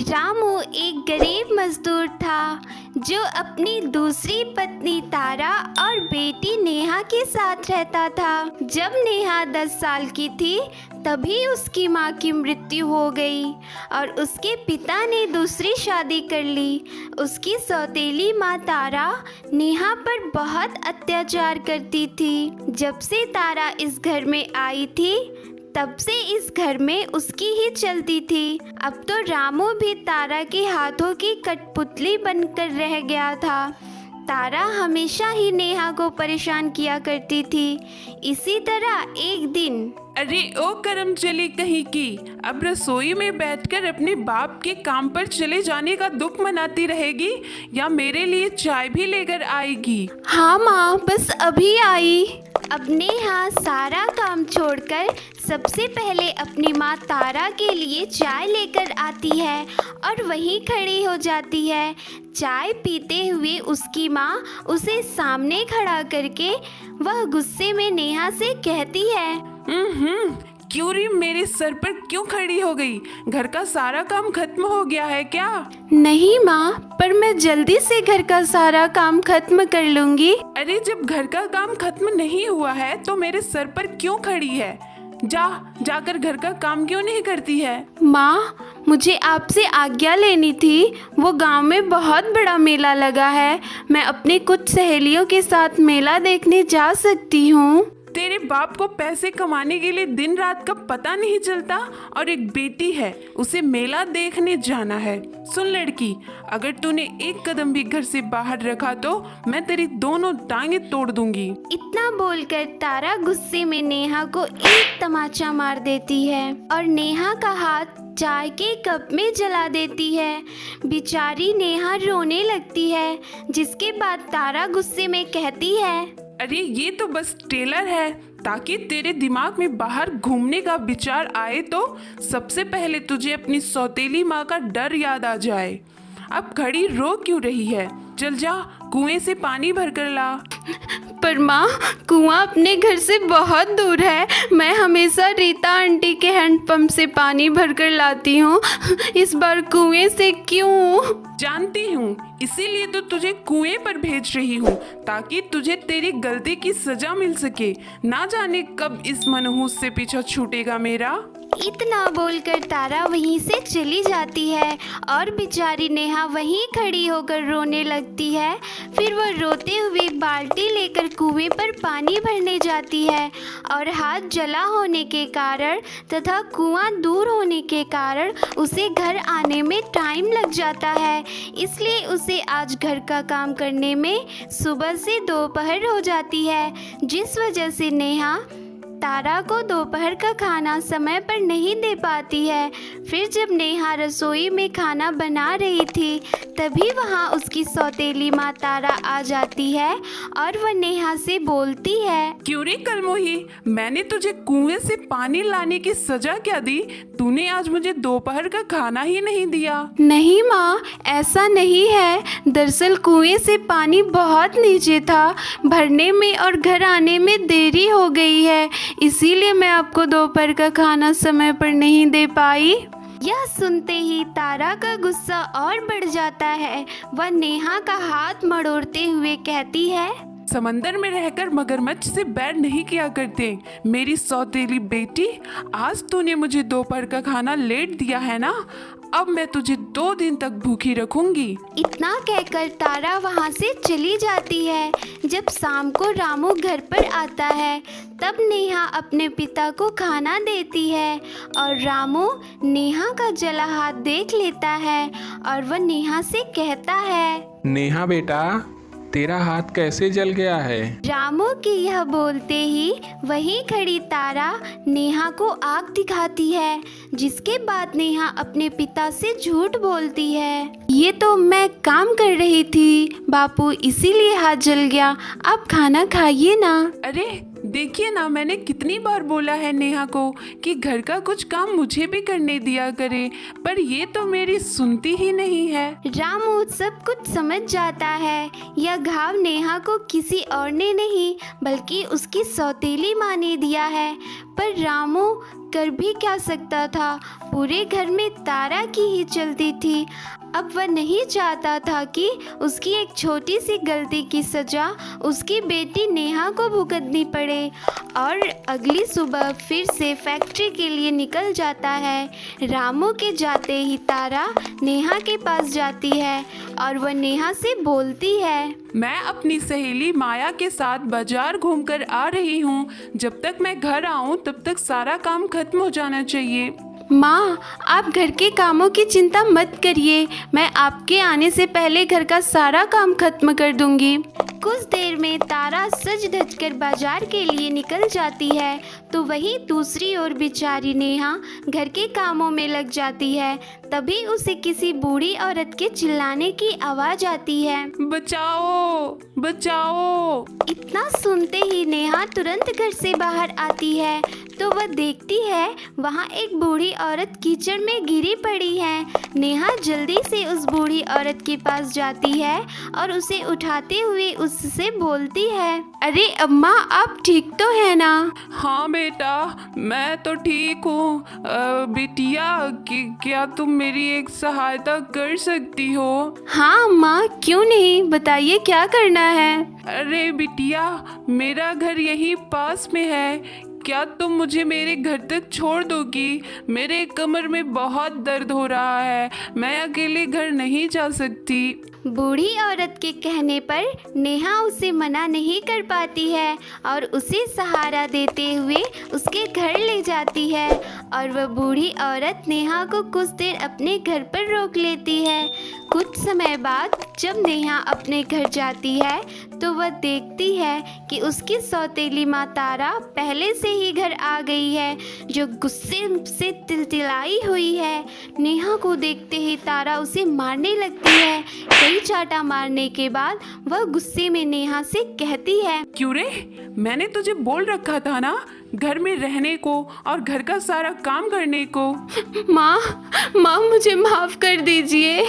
रामू एक गरीब मजदूर था जो अपनी दूसरी पत्नी तारा और बेटी नेहा के साथ रहता था। जब नेहा 10 साल की थी तभी उसकी माँ की मृत्यु हो गई और उसके पिता ने दूसरी शादी कर ली। उसकी सौतेली माँ तारा नेहा पर बहुत अत्याचार करती थी। जब से तारा इस घर में आई थी तब से इस घर में उसकी ही चलती थी। अब तो रामू भी तारा के हाथों की कठपुतली बनकर रह गया था। तारा हमेशा ही नेहा को परेशान किया करती थी। इसी तरह एक दिन अरे ओ करम चली कहीं की, अब रसोई में बैठकर अपने बाप के काम पर चले जाने का दुख मनाती रहेगी या मेरे लिए चाय भी लेकर आएगी? हाँ माँ, बस अभी आई। अब नेहा सारा काम छोड़कर सबसे पहले अपनी माँ तारा के लिए चाय लेकर आती है और वहीं खड़ी हो जाती है। चाय पीते हुए उसकी माँ उसे सामने खड़ा करके वह गुस्से में नेहा से कहती है, क्यों री मेरे सर पर क्यों खड़ी हो गई? घर का सारा काम खत्म हो गया है क्या? नहीं माँ, पर मैं जल्दी से घर का सारा काम खत्म कर लूंगी। अरे जब घर का काम खत्म नहीं हुआ है तो मेरे सर पर क्यों खड़ी है? जाकर घर का काम क्यों नहीं करती है? माँ, मुझे आपसे आज्ञा लेनी थी। वो गांव में बहुत बड़ा मेला लगा है। मैं अपनी कुछ सहेलियों के साथ मेला देखने जा सकती हूँ। तेरे बाप को पैसे कमाने के लिए दिन रात का पता नहीं चलता और एक बेटी है, उसे मेला देखने जाना है। सुन लड़की, अगर तूने एक कदम भी घर से बाहर रखा तो मैं तेरी दोनों टांगे तोड़ दूंगी। इतना बोलकर तारा गुस्से में नेहा को एक तमाचा मार देती है और नेहा का हाथ चाय के कप में जला देती है। बेचारी नेहा रोने लगती है, जिसके बाद तारा गुस्से में कहती है, अरे ये तो बस टेलर है, ताकि तेरे दिमाग में बाहर घूमने का विचार आए तो सबसे पहले तुझे अपनी सौतेली माँ का डर याद आ जाए। अब खड़ी रो क्यों रही है? चल जा, कुएं से पानी भर कर ला। पर माँ, कुआं अपने घर से बहुत दूर है। मैं हमेशा रीता आंटी के हैंडपंप से पानी भरकर लाती हूँ। इस बार कुएं से क्यों? जानती हूँ, इसीलिए तो तुझे कुएं पर भेज रही हूँ, ताकि तुझे तेरी गलती की सजा मिल सके। ना जाने कब इस मनहूस से पीछा छूटेगा मेरा। इतना बोलकर तारा वहीं से चली जाती है और बेचारी नेहा वहीं खड़ी होकर रोने लगती है। फिर वह रोते हुए बाल्टी लेकर कुएं पर पानी भरने जाती है और हाथ जला होने के कारण तथा कुआं दूर होने के कारण उसे घर आने में टाइम लग जाता है। इसलिए उसे आज घर का काम करने में सुबह से दोपहर हो जाती है, जिस वजह से नेहा तारा को दोपहर का खाना समय पर नहीं दे पाती है। फिर जब नेहा रसोई में खाना बना रही थी तभी वहाँ उसकी सौतेली माँ तारा आ जाती है और वह नेहा से बोलती है, क्यों रे कलमोही, मैंने तुझे कुएं से पानी लाने की सजा क्या दी? तूने आज मुझे दोपहर का खाना ही नहीं दिया। नहीं माँ, ऐसा नहीं है। दरअसल कुएं से पानी बहुत नीचे था, भरने में और घर आने में देरी हो गई है, इसीलिए मैं आपको दोपहर का खाना समय पर नहीं दे पाई। यह सुनते ही तारा का गुस्सा और बढ़ जाता है। वह नेहा का हाथ मड़ोड़ते हुए कहती है, समंदर में रहकर मगरमच्छ से बैर नहीं किया करते। मेरी सौतेली बेटी, आज तूने मुझे दोपहर का खाना लेट दिया है ना, अब मैं तुझे 2 दिन तक भूखी रखूंगी। इतना कहकर तारा वहाँ से चली जाती है। जब शाम को रामू घर पर आता है तब नेहा अपने पिता को खाना देती है और रामू नेहा का जला हाथ देख लेता है और वह नेहा से कहता है, नेहा बेटा, तेरा हाथ कैसे जल गया है? रामू की यह बोलते ही वहीं खड़ी तारा नेहा को आग दिखाती है, जिसके बाद नेहा अपने पिता से झूठ बोलती है। ये तो मैं काम कर रही थी बापू, इसीलिए हाथ जल गया। आप खाना खाइए ना। अरे देखिए ना, मैंने कितनी बार बोला है नेहा को कि घर का कुछ काम मुझे भी करने दिया करे, पर ये तो मेरी सुनती ही नहीं है। रामू सब कुछ समझ जाता है। यह घाव नेहा को किसी और ने नहीं बल्कि उसकी सौतेली माँ ने दिया है। पर रामू कर भी क्या सकता था, पूरे घर में तारा की ही चलती थी। अब वह नहीं चाहता था कि उसकी एक छोटी सी गलती की सज़ा उसकी बेटी नेहा को भुगतनी पड़े। और अगली सुबह फिर से फैक्ट्री के लिए निकल जाता है। रामू के जाते ही तारा नेहा के पास जाती है और वह नेहा से बोलती है, मैं अपनी सहेली माया के साथ बाजार घूमकर आ रही हूँ। जब तक मैं घर आऊँ तब तक सारा काम खत्म हो जाना चाहिए। माँ, आप घर के कामों की चिंता मत करिए, मैं आपके आने से पहले घर का सारा काम खत्म कर दूंगी। कुछ देर में तारा सज धज कर बाजार के लिए निकल जाती है, तो वहीं दूसरी ओर बेचारी नेहा घर के कामों में लग जाती है। तभी उसे किसी बूढ़ी औरत के चिल्लाने की आवाज़ आती है, बचाओ बचाओ। इतना सुनते ही नेहा तुरंत घर से बाहर आती है, तो वह देखती है वहाँ एक बूढ़ी औरत कीचड़ में गिरी पड़ी है। नेहा जल्दी से उस बूढ़ी औरत के पास जाती है और उसे उठाते हुए उससे बोलती है, अरे अम्मा, आप ठीक तो है ना? हाँ बेटा, मैं तो ठीक हूँ। बिटिया, क्या तुम मेरी एक सहायता कर सकती हो? हाँ अम्मा, क्यों नहीं, बताइए क्या करना है। अरे बिटिया, मेरा घर यहीं पास में है। क्या तुम मुझे मेरे घर तक छोड़ दोगी? मेरे कमर में बहुत दर्द हो रहा है, मैं अकेले घर नहीं जा सकती। बूढ़ी औरत के कहने पर नेहा उसे मना नहीं कर पाती है और उसे सहारा देते हुए उसके घर ले जाती है। और वह बूढ़ी औरत नेहा को कुछ देर अपने घर पर रोक लेती है। कुछ समय बाद जब नेहा अपने घर जाती है तो वह देखती है कि उसकी सौतेली माँ तारा पहले से ही घर आ गई है, जो गुस्से से तिलतिलाई हुई है। नेहा को देखते ही तारा उसे मारने लगती है। कई चाटा मारने के बाद वह गुस्से में नेहा से कहती है, क्यों रे, मैंने तुझे बोल रखा था ना घर में रहने को और घर का सारा काम करने को। माँ मुझे माफ़ कर दीजिए,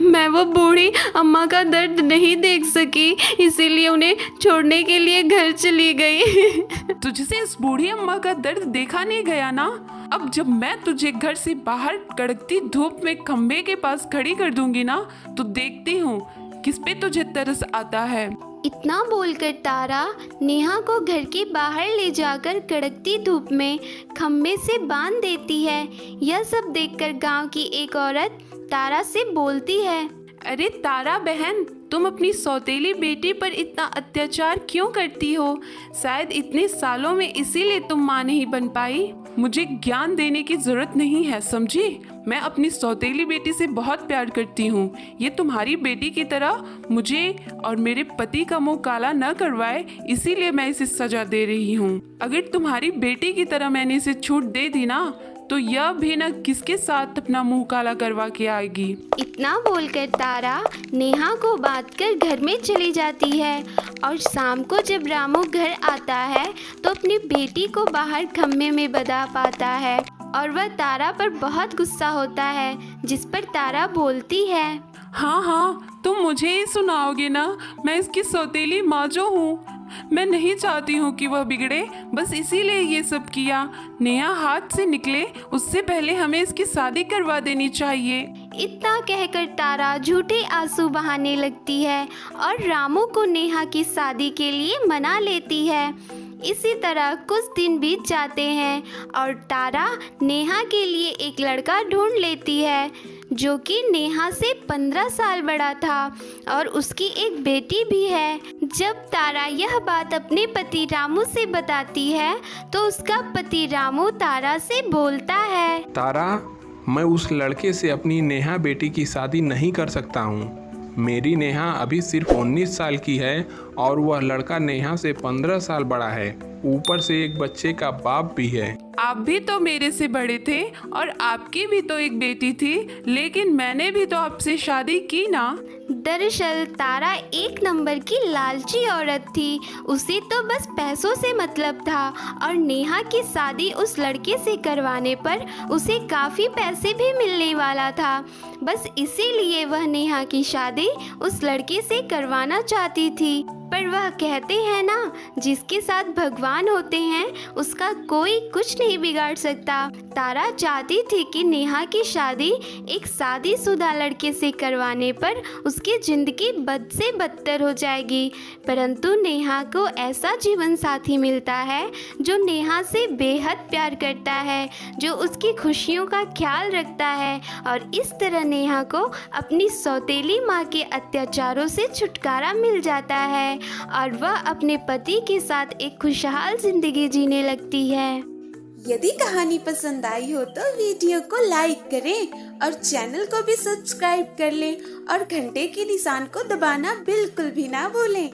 मैं वो बूढ़ी अम्मा का दर्द नहीं देख सकी, इसीलिए उन्हें छोड़ने के लिए घर चली गई। तुझसे इस बूढ़ी अम्मा का दर्द देखा नहीं गया ना? अब जब मैं तुझे घर से बाहर कड़कती धूप में खंबे के पास खड़ी कर दूंगी ना, तो देखती हूँ किस पे तुझे तरस आता है। इतना बोलकर तारा नेहा को घर के बाहर ले जाकर कड़कती धूप में खम्भे से बांध देती है। यह सब देखकर गांव की एक औरत तारा से बोलती है, अरे तारा बहन, तुम अपनी सौतेली बेटी पर इतना अत्याचार क्यों करती हो? शायद इतने सालों में इसीलिए तुम माँ नहीं बन पाई। मुझे ज्ञान देने की जरूरत नहीं है, समझी? मैं अपनी सौतेली बेटी से बहुत प्यार करती हूँ। ये तुम्हारी बेटी की तरह मुझे और मेरे पति का मुंह काला न करवाए, इसीलिए मैं इसे सजा दे रही हूँ। अगर तुम्हारी बेटी की तरह मैंने इसे छूट दे दी ना, तो यह भी न किसके साथ अपना मुंह काला करवा के आएगी। इतना बोलकर तारा नेहा को बांध कर घर में चली जाती है। और शाम को जब रामू घर आता है तो अपनी बेटी को बाहर खम्भे में बंधा पाता है और वह तारा पर बहुत गुस्सा होता है, जिस पर तारा बोलती है, हाँ, तुम मुझे ही सुनाओगे ना? मैं इसकी सौतेली माँ जो हूँ, मैं नहीं चाहती हूँ कि वह बिगड़े, बस इसीलिए ये सब किया। नेहा हाथ से निकले उससे पहले हमें इसकी शादी करवा देनी चाहिए। इतना कहकर तारा झूठे आंसू बहाने लगती है और रामू को नेहा की शादी के लिए मना लेती है। इसी तरह कुछ दिन बीत जाते हैं और तारा नेहा के लिए एक लड़का ढूंढ लेती है, जो कि नेहा से 15 साल बड़ा था और उसकी एक बेटी भी है। जब तारा यह बात अपने पति रामू से बताती है तो उसका पति रामू तारा से बोलता है, तारा, मैं उस लड़के से अपनी नेहा बेटी की शादी नहीं कर सकता हूँ। मेरी नेहा अभी सिर्फ 19 साल की है और वह लड़का नेहा से 15 साल बड़ा है, ऊपर से एक बच्चे का बाप भी है। आप भी तो मेरे से बड़े थे और आपकी भी तो एक बेटी थी, लेकिन मैंने भी तो आपसे शादी की ना। दरअसल तारा एक नंबर की लालची औरत थी, उसे तो बस पैसों से मतलब था और नेहा की शादी उस लड़के से करवाने पर उसे काफ़ी पैसे भी मिलने वाला था। बस इसीलिए वह नेहा की शादी उस लड़के से करवाना चाहती थी। पर वह कहते हैं ना, जिसके साथ भगवान होते हैं उसका कोई कुछ नहीं बिगाड़ सकता। तारा चाहती थी कि नेहा की शादी एक शादीशुदा लड़के से करवाने पर उसकी ज़िंदगी बद से बदतर हो जाएगी, परंतु नेहा को ऐसा जीवन साथी मिलता है जो नेहा से बेहद प्यार करता है, जो उसकी खुशियों का ख्याल रखता है, और इस तरह नेहा को अपनी सौतेली माँ के अत्याचारों से छुटकारा मिल जाता है और वह अपने पति के साथ एक खुशहाल जिंदगी जीने लगती है। यदि कहानी पसंद आई हो तो वीडियो को लाइक करें और चैनल को भी सब्सक्राइब कर लें और घंटे के निशान को दबाना बिल्कुल भी ना भूलें।